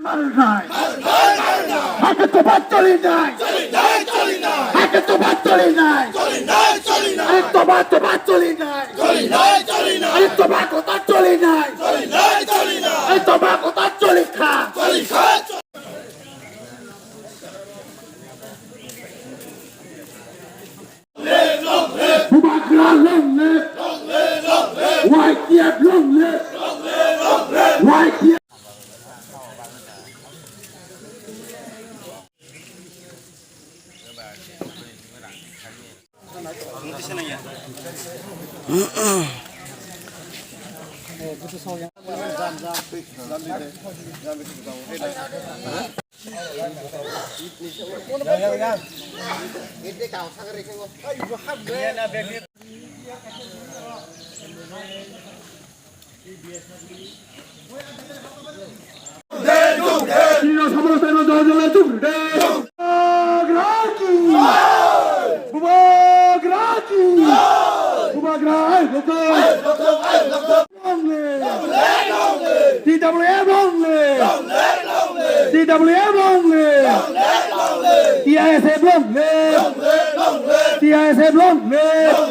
নাই হাতে তো বাদ চলি নাই হাতে তো বাদ চলি নাই আরে তো বাদ চলি নাই আরে তো বাদ কথা চলি নাই আরে তো বাদ কথা চলি খা Bubakra long live YTF long live YTF DWM only. DWM only. TISF long live. TISF long live.